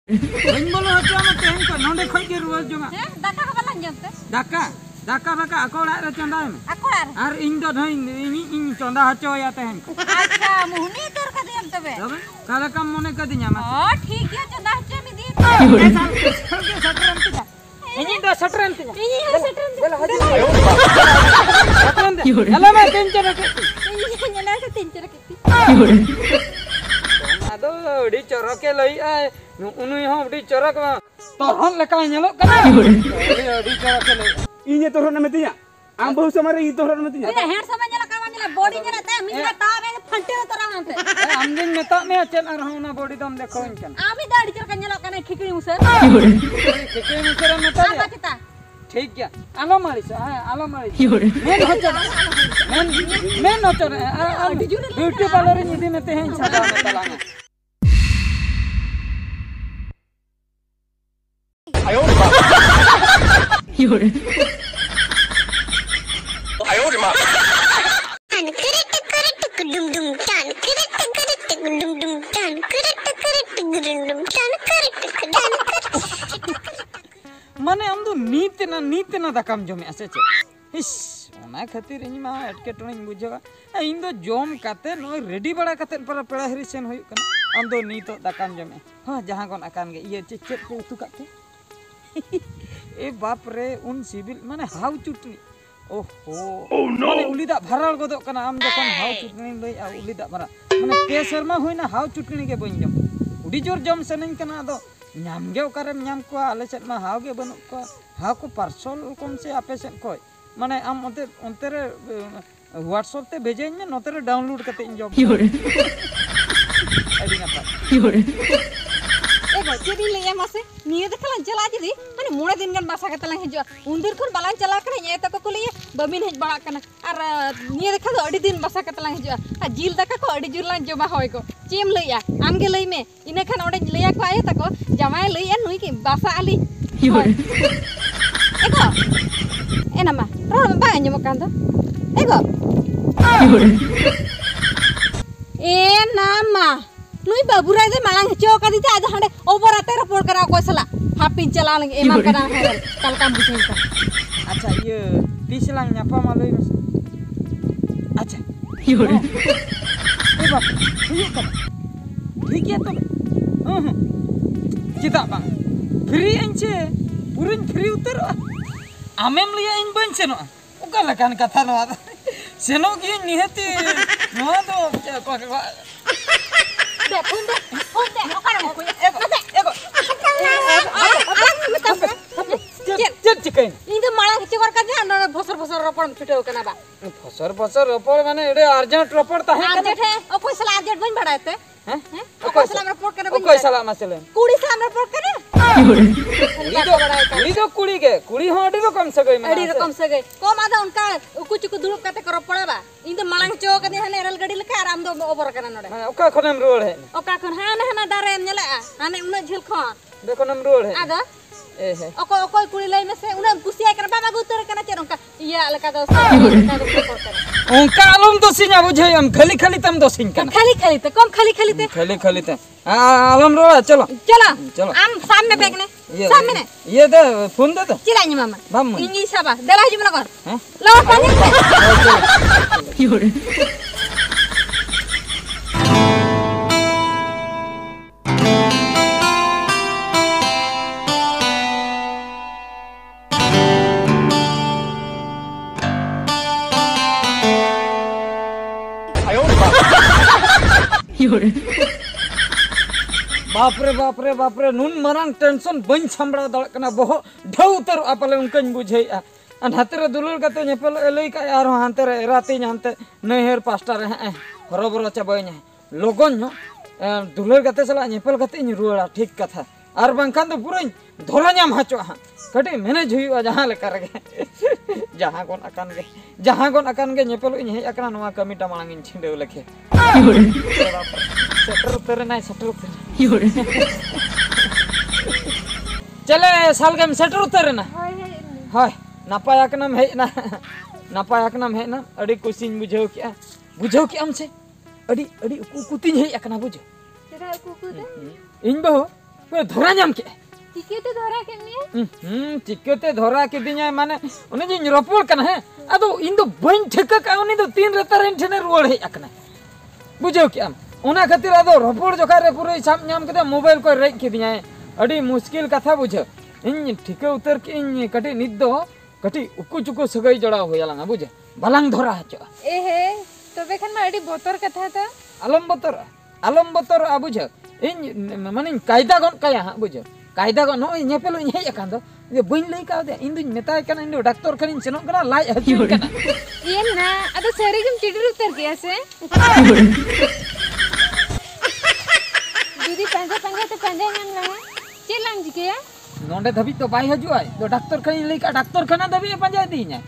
बन बोलो अच्छा मत तेन को नोंडे खोई के रुआ जोंगा दाका का बालां जमते दाका दाका बाका अकोड़ा रे चंदा में अकोड़ा आर इन दो इन चंदा हचो या तेन अच्छा मुहनी कर का दियम तबे तबे काला काम मने कदी न्यामा ओ ठीक है चंदा हचे में दी सटरन तिजा इनी दो सटरन तिजा इनी सटरन बोलो हजी सटरन हेलो मैं तीन चर के इनी नेला से तीन चर के आदो डी चोरो के लई आए उनुई हो डी चोरो को तोहन लेका नेलो कना डी चोरो के लई इने तोहन मेतिया आम बहु समरे इ तोहन मेतिया ए हेड समझ ला का वाला बॉडी जरा ते मिला तावे फंटे तोरा मानते हम दिन में ता में चेन रहो ना बॉडी दम देखो इनकन आमी दाड़ी चर कन्या कने खिकड़ी मुसर के मुसर में ता बातता ठीक क्या आलो मारी से आलो मारी मैं होचो मैं नोचो ब्यूटी पार्लर निधि में ते हैं छाता में तलांगा आयो रे मां माने हम तो नीत ना दाकाम जमे आसे चे इस ओना खातिर इन मा अटके टोनी बुझवा इन दो जोम काते नो रेडी बड़ा काते पर पेड़ा हरी सेन होय कना हम दो नीत दाकाम जमे हां जहां कोन अकान गे ये चेक को उतु काते ए बाप रे उन सिविल माने हाउ चुटनी ओहो माने उलीदा भराल गदो कना आम जखन हाउ चुटनी लई आ उलीदा भरा माने पे शर्मा होइना हाउ चुटनी के बइन जम उडी जोर जम सेनिन कना दो नाम गे ओकारे नाम को आले सेट मा हाव गे बनु को हाव को पार्सल कम से आपे सेट को माने आम ओंते रे व्हाट्सएप ते भेजेñ में नोते रे डाउनलोड करते इन जॉब आईडी ना ए बच्चेदी लेया मासे निये देखला चला जदी माने मोणे दिन गन बासा कतला हिजो उंदिर खन बालान चला कने ए तक को लिए बमिन हेज बड़ा कना और निये देखा दो अडी दिन बासा कतला हिजो आ जिल दका को अडी जुरलान जमा होय को चेम लइया आम गे लई में इने खन ओडे लइया को आए तको जमाय लइया नुई की बासा आली एको एनामा रो बा अंजम कान दो एको ए नामा नुई बाबूराय दे मांग चो का दीते आज हंडे ओवर आते रिपोर्ट करा कोई सला हापिन चला लगे एमा करा है कल काम बुझेन का अच्छा ये तीसलांग न्यापा मालई मस अच्छा ए बाप ठीक है तो चिता बांग फ्री एंचे पुरिन फ्री उतर आमेम लिया इन बन सेनो ओका लकान कथा नो सेनो की निहती नो तो Punde, okan mo kuya. चल चिकन इंदे माला चिकर का ध्यान भसर भसर रपड़ छुटे कना बा फसर रपड़ माने एडे अर्जेंट रपड़ ता है अर्जेंट है ओ कोई सला अर्जेंट बन बड़ाते हैं ओ कोई सला रिपोर्ट करने ओ कोई सला मसले कुड़ी सला रिपोर्ट करे कुड़ी के कुड़ी हो अडी रकम से गई अडी रकम से गई को मादा उनका कुछ को दुरुप काते कर पड़ाबा इंदे माला चो का ध्यान रेल गाड़ी लेके आराम दो ओवर करना नडे ओका खनम रोड है ओका खन हाना दारे नेला हाने उन झिल खन देखो नम रोड है आगा ए है ओको कुड़ी लई में से उन कुसिया कर बाबा गुतर करना चेर उनका या लका दो उनका आलम दो सिना बुझे हम खाली खाली तम दो सिन का खाली ते कम खाली ते आलम रो चलो आम सामने बैगने सामने ये दे फोन दे तो चिरानी मामा बम इंगी साबा देला हिजम नगर लो पानी बाप रे नुन मरांग टेंशन बन संबड़ा दड़ कना बहु ढौ उतर आपले उनकन बुझे अन हातरे दुलुल कते नेपल लई का यार हानते रे राती जानते नहर पास्टा रे हरोबरो चाबाइन लगन दुलुल कते सला नेपल कते इन रुड़ा ठीक कथा आर बंखान तो पूरा धोला नाम हाचो कटे मैनेज हुआ जहां लेकर गे जहां कोन अकान गे नेपल इन हे अकना नवा कमिटा मांग इन छिंडे लखे सेटर उतर ना सेटर उतर चले साल के सेटर उतर ना हाय नापाय अकनम हे ना अड़ी कुसिन बुझो क्या हमसे अड़ी कुतिन हे अकना बुझो चेदा कुकुते इन बहु पूरा धरा नाम के चिकेते धरा केमनी चिकेते धरा किदिया माने उनी जी रोपड़ कना है अदो इन दो बइन ठेका का उनी दो तीन रेतारेन ठने रुवाड़ हे अकना बुझो के आम ओना खातिर अदो रोपड़ जोखा रे पूरा साब नाम के मोबाइल को रेज किदिया अड़ी मुश्किल कथा बुझो इन ठिके उतर के इन कटी निद दो कटी उकु चुकु सगई जड़ा होयालांगा बुझे बालांग धरा हचो ए हे तबे खान मा अडी बोतर कथा था आलम बतर आ बुझो इन माने कायदा गन काया हा बुझो कायदा गन नो नेपेलो हे अकान दो ये बइन लई का दे इन दुन मेताय कना इन डॉक्टर खनिन सेनो कना लाज हचो कना ये ना अदो सरीगम चिडर उतर गया से दीदी पंजा तो पंजा नाम लगा चेलाम जिके नोंडे धबी तो बाय हजु आय तो डॉक्टर खनिन लई का डॉक्टर खाना धबी पंजा दी냐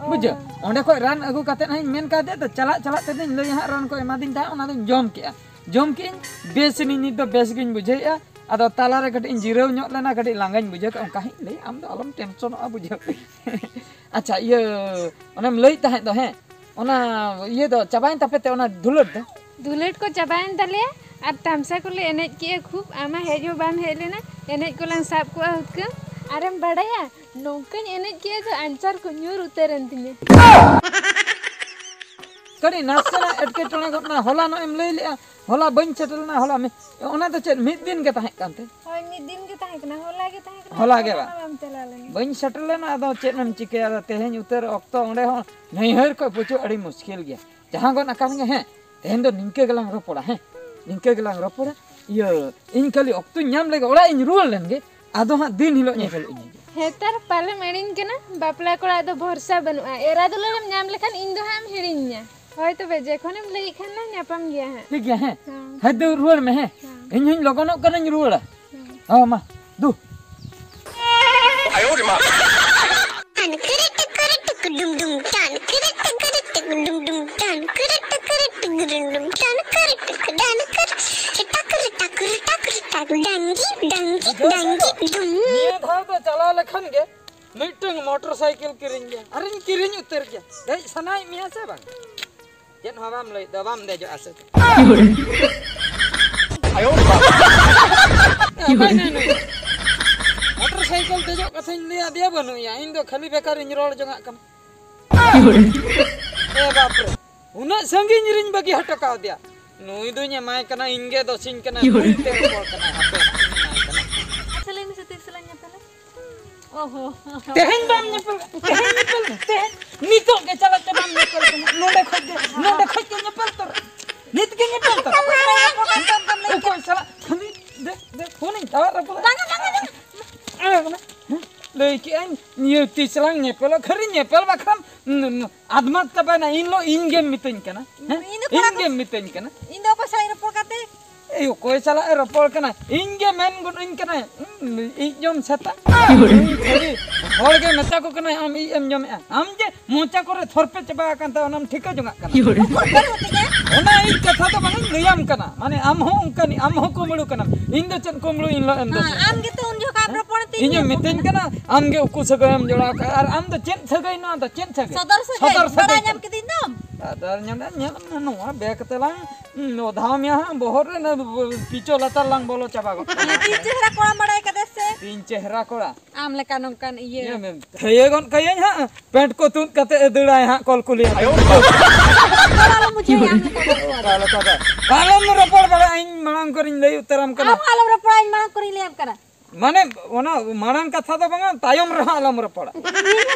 बुझो ओंडे को रान अगु काते नहीं मेन का दे तो चला ते दिन लई हा रान को एमा दिन ता ओना दिन जम के बेस नि तो बेस गिन बुझेया अदो ताला रे कटी जिराव ᱧᱚᱜ लेना कटी लांगाñ बुझे का ओंका ही लई आम दो अलम टेंशन आ बुझे अच्छा ये ओनेम लई ताहे दो हे ओना ये दो चबाइन तापेते ओना दुलट को चबाइन तले और तमसा को ले एनेज के खूब आमा हेजो बाम हेलेना एनेज को लं साब को हुक आरम बड़ाया नोंकन एनेज के तो आंसर को न्यूर उतरन तिने कड़ी नासना एटके टोना गना होला नो एम लई ले होला बइन सेटलना होला में ओना तो चेत मिद दिन के ताहे कांते होय मिद दिन के ताहे कना होला के होला के बा हम चला लेंगे बइन सेटलना अदो चेत नम चिके तेहेन उतर ऑक्तो ओंडे हो नहीं हर को पुचो अड़ी मुश्किल गया जहां गन अकान गे है तेहेन दो निंके गलांग रोपड़ा है निंके गलांग रोपड़ा ये इन खाली ऑक्तो ᱧᱟᱢ लेगे ओड़ा इन रुल लेनगे आदो हा दिन हिलो नेफल इन हेतर पाले मेडिन के ना बापला कोड़ा दो भरोसा बनुआ एरा दुलम ᱧाम लेखान इन दो हम हिरिन्या होय तो बे जेखोनेम लई खान ना ᱧᱟᱯᱟᱢ गया है ठीक है हद रुल में है इन हिन लगनो कन रुल हां मा दु आयो रे मां tan keret dum dum tan keret dum dum tan keret dum tan keret dan tak dangi dum ये था तो चला लखन के मिटंग मोटरसाइकिल किरिन गया अरे किरिन उतर गया दे सनाई मिया से बा जेन हवाम लई दबाम दे जो आसे आयो रे मां मोटरसाइकिल ते जो कथिन लिया दिया बनु या इन दो खाली बेकार इन रोड जंगा कम ए बाप रे उना संगिन रिन बगी हटका दिया नुई दुnya माय कना इंगे दो सिन कना ते रोड कना हापे चले में से तेसलाnya पले ओहो तेहन बाम नेपल तेहन नितो के चला ते बाम नेपल नोडे खोज के नेपल तो नित के नेपल तो कोई चला दे फोन इन तावा रपो लई अन ये तिसलांग नेपल खरी नेपल बाखम आदमत तबना इन लो इन गेम मितन कना इन गेम मितन कना इन दो पसाई रपो काते ए कोई चला रपो कना इन गे मेन गुन इन कना इ जम सता होड़ के मता को कना हम इ एम जम हम जे मोचा करे थरपे चबा कांता ओनम ठिका जंगा कना ओना इ कथा तो बन नियम कना माने आम हो उनकनी आम हो कोमळु कना इन दो चन कोमळु इन लो एम दो आम के तो उन जो का रपो ते इन मितन कना आम गे उकु सगय हम जोड़ा का और आम तो चेन सगय न तो चेन सगय सदर से बड़ा नाम के दिन दम सदर न्याम नो बेक तलांग नो धाम यहां बहर न पीछो लतार लांग बोलो चबा गो तीन चेहरा कोड़ा मड़ाई कदे से तीन चेहरा कोड़ा आम लेका नोकन ये ये गन कयन हां पेंट को तुन कते दड़ाय हां कलकुली आयो वाला मुझे आम लेका कालम रपड़ बड़ा इन मांग करिन लई उतरम कना आम आलम रपड़ा इन मांग करी ले करा माने ओना मांग कथा तो बंगा तायम रहा आलम रपड़ा इन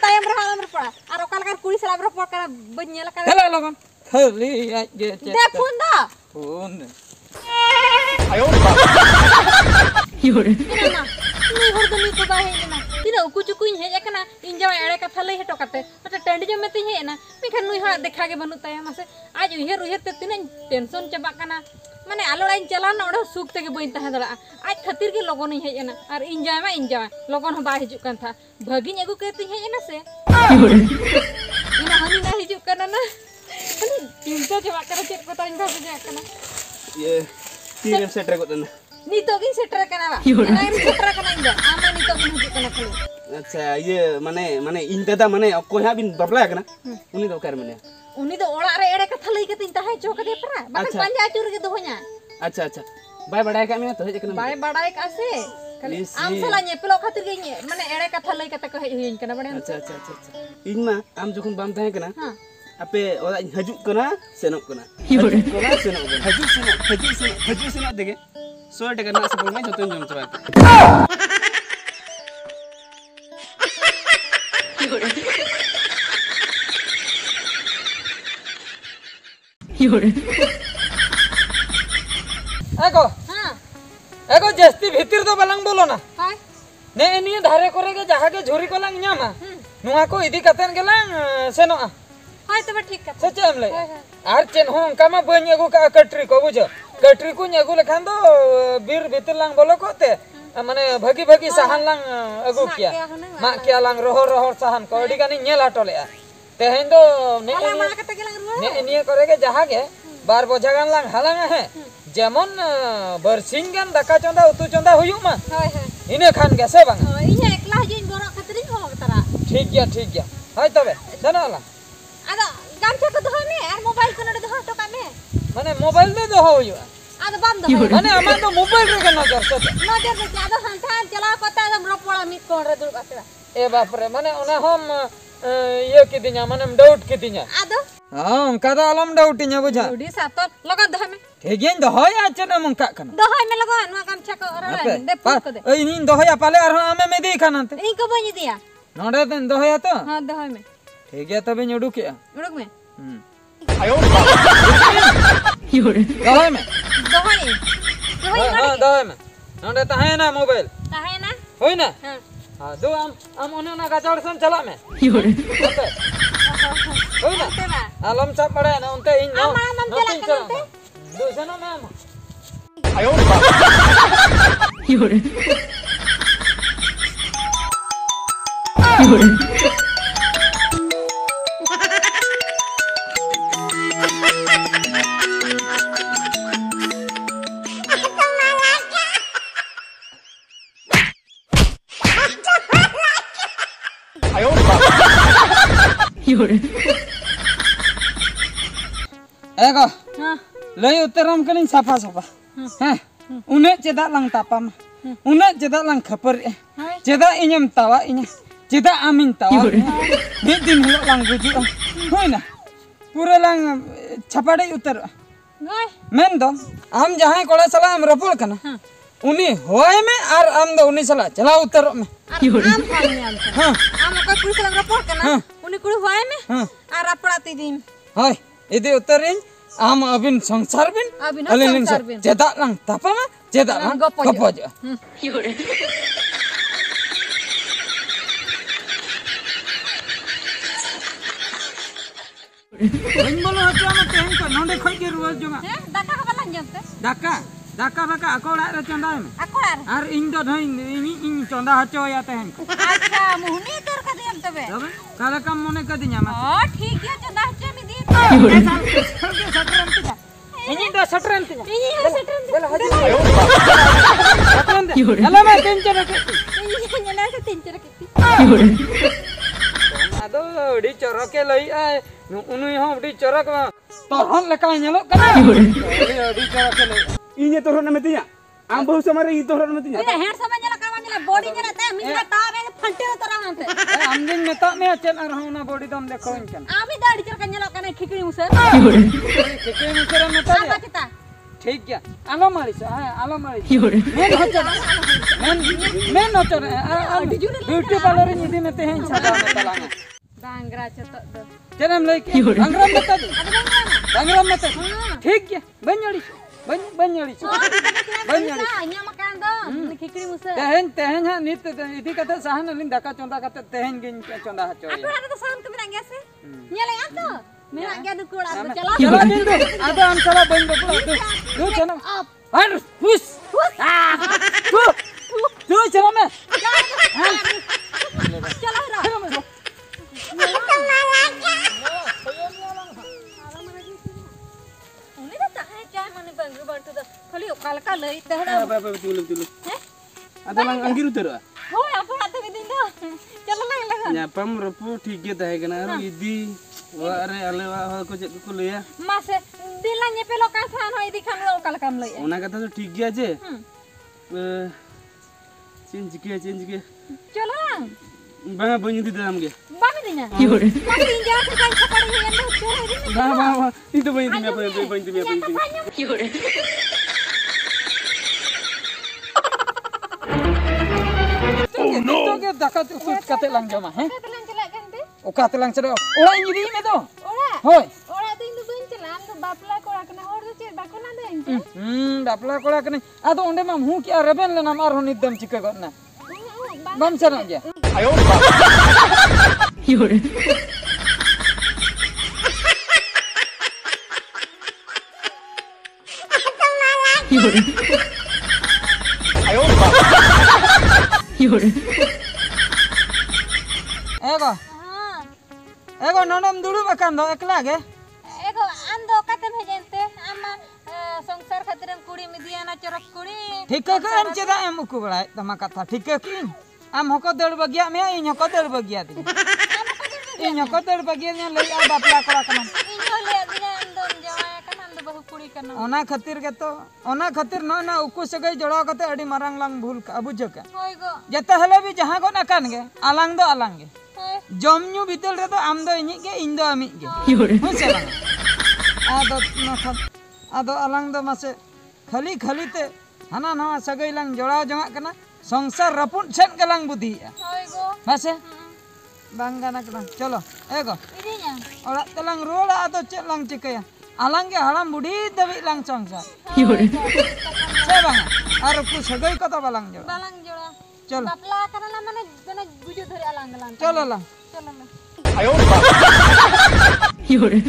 तायम रहा आलम रपड़ा और ओकल कर कुड़ी सलाब रपड़ करा बन्या लका हेला लगन थली आ जे दे फोन दा फोन आयो रे मां ना नी हर दमी को बा हे ना तिना उकु चुकुइन हे एकना इन जवा एड़े कथा लई हेटो कते मत टंडी जो मेती हे ना मिखन नुई हा देखा के बनु ताया मासे आज उहेर ते तिना टेंशन चबा कना माने आलोड़ाइन चला ना ओडो सुख तेगे बइन ताहे दला आज खातिर के लगन हे एना और इन जाय लगन हो बा हिजु कन था भगिन एगु केती हे एना से इना हनी ना हिजु कना ना चिंता चबा करा चेक को ताइन भाबे जा कना ये तीन सेटर को ना नीतो गिन सेटर कना बा एना इन सेटर कना इंदा आमा नीतो गिन हिजु कना खाली अच्छा ये माने इन दादा माने कोई हा बिन बबला कना उनी दो कर माने उनी दो ओड़ा रे एड़े कथा लई के तिन ताहे चोक दे परा बात पंजा चुर के दोहnya अच्छा बाय बड़ाय का मैं तो हे जकना बाय बड़ाई का से खाली आम सला नेपलो खातिर गे माने एड़े कथा लई कते को हेज हुइन कना बड़े अच्छा अच्छा अच्छा इन मा आम जखन बाम ताहे कना हां आपे ओरा हजू कना सेनोक कना हजू सेनोक देगे 100 টাকা ना सब में जतो जम चबा एगो हां एगो जस्ती भीतर तो बलंग बोलो ना हाय ने इनी धारे करे के जहां के झुरी को लंग न्यामा नुआ को इदी कतन के लंग सेनो हाय तबे ठीक का सचम ले आर चेन हो का मा बन एगो का कटरी को बुझो कटरी को एगो लेखान दो बीर भीतर लंग बोलो कोते माने भगी भगी सहान लंग अगु किया मा किया लंग रोहर सहान को अडी गानी नेल हटले तेहेन दो ने मा कते के लंग ने इनी करे के जहां के बार बोझा गान लंग हालंग है जेमन बरसिंग गान दाका चंदा उतु चंदा हुयु मा हाय हाय इने खान के से बांग इने एकला जिन बोरा खातिर हो तरा ठीक गया हाय तबे जनला आदा गामछा को दहो में और मोबाइल को नडे दहो तो का में माने मोबाइल दे दो हुयु आदा बाम दहो माने अमा तो मोबाइल रे के नजर से नजर से आदा हंता चला पता दम रपोड़ा मित कोन रे दुर बातरा ए बाप रे माने ओना हम ये के दिना माने डाउट के दिना आदा हां कदा अलम डाउट nya बुझा उडी सातो लगा दहो में ठीक गेन दो होय आचना मंका कना दहो में लगा नुआ गामछा को रे दे पुर को दे ए इन दो होया पाले और आमे में दी खानते इन को बनी दिया नोडे देन दो होया तो हां दहो में ठीक है तबे नुडू के उड़क में आयो योरे दो में दहो में हां दो में नोडे ता है ना मोबाइल ताहे ना होय ना हां हां दो हम ओने ना गाजड़ सन चला में योरे होय ना तेरा आलम सब पड़े ना उनते इन नो आम चला करते दो जनो में हम योरे योरे एगो हां लई उत्तरम कलिन साफा साफा हैं उन्हें चेदा लंग तापम उन्हें चेदा लंग खपर चेदा इnyam tawa inya चेदा आमिन तावा मिद दिन हिलो लंग गुजु होय ना पूरा लंग छपाड़े उतर गय मेन दो हम जहां कोड़ा सला हम रपोल कना उनी होय में और हम दो उनी सला चला उतर में आम खान में आम हां आम को कुछ लग रपोर कना उनी कुछ होय में हां और अपड़ाती दिन होय इदे उतरिन आम अबिन संसार बिन अबिन अलिन संसार बिन चेदा लंग तापमा चेदा लंग गपज योरे बन बोलो हतो हम तेन को नोंडे खय के रुवा जोगा हैं दाका का बलन जमते दाका अकोड़ा रे चंदा में अकोड़ार और इन दो नहीं इन चंदा हचो या तेन को अच्छा मुहनी कर का दियम तबे तब काला काम मने क दिया मा हां ठीक है चंदा हचे में दी इनी दो सटरन तिया इनी है सटरन बोला हजे सटरन दे हेलो मैं तीन चर के इनी ने से तीन चर के योरे आदो डी चरक के लई आए उनु हम डी चरक तो हम लेका नेलो कना योरे डी चरक के लई इने तोहर न मेतिया आम बहु समरे ई तोहर न मेतिया इने हेड समझ ला का वाला बॉडी जरा ते मिला ता में फंटे तो रावंते हम दिन में ता में चन और हम ना बॉडी दम देखो इनकन आमी दाढ़ी चर कन्या लका नहीं खिकड़ी मुसर योरे के मुसर में ता आमा चिता ठीक है आलो मारी से आलो मारी योरे मेन होचो मेन होचो ब्यूटी पार्लर निधि में ते हैं छाता में तलांगा बांगरा चत चरम लई के अंग्रम में ता अंग्रम में ता ठीक है बन्यड़ी बन्यड़ी anya makan dong खिकड़ी मुसर तेहन हा नित इदी कते सहन लिन दाका चोंदा कते तेहन गिन चोंदा हचो aku ada tuh saham kemana enggak sih nyala itu मेरा क्या दुकुड़ आप चला चलो बिंदु आदा हम चला बिंदु दो चलो हर हुस तू चलो मैं चला रहा उन्हें तो ताहे क्या मने बंगरू बांटू तो खाली ओकाल का लई तहरा betul ada lang anggiru tera हो apa आता बिदिन दो चलो ना लगा nyapam repu ठीक ge tahe kana aru idi wa are alewa ko cek ko leya मासे दिला nyepelo kasan ho idi kan lo kala kam lay. Ona kata tuh ठीक गया जे चेंज किया Cholo lang. bang banyak di dalam dia Bami dinya. Yore. Bami dinya kan kan sapari he endo cholo ini. bang itu banyak di apa Yore. Itu ke dakat usut kate lang joma, he? Kata lang celak kan te. Oka telang cedo. Ora ini me to. Ora. Hoi. Ora tu indu bain celak am bapla kora kana hor do chet bakona de ente. Dapla kola kene. Ado onde mam hu ki areben le nam ar honi dam chika gotna. Bam sana je. Yore. Yore. Yore. Ego. Ego nonam dulu makan do ekla ge. Ego ando kate bhejente ama সংসার খাতিরে কুড়ি media না চরক কুড়ি ठीक है em cheda em uku balai tama kata ठीक है ki am hoko dor bagia me in hoko dor bagia ti in hoko dor bagia nya lei ar bapla kola kana ইনো লে দিনা ando jawaya kan ando bahu kuड़ी kana ona khatir ge to ona khatir no na uku sagai jodaw kate adi marang lang bhul ka abujo ka hoy go jeta hele bi jaha go na kan ge alang do alang ge hoy jom nyu bitel re do am do ini ge in do ami ge Yore. hose bang ado no khat ado alang do mase khali khali te hana nawa sagai lang jodaw jongak kana সংসার rapun sen kalang budi hoy go mase bang gana kana cholo ego idinya orak telang rola ado cek lang cikaya alang ge haram budi dawi lang সংসার Yore. se bang ar ku sagai kota balang jora balang jora cholo bapla kana la mane bena guju dhare alang alang cholo lang cholo Yore.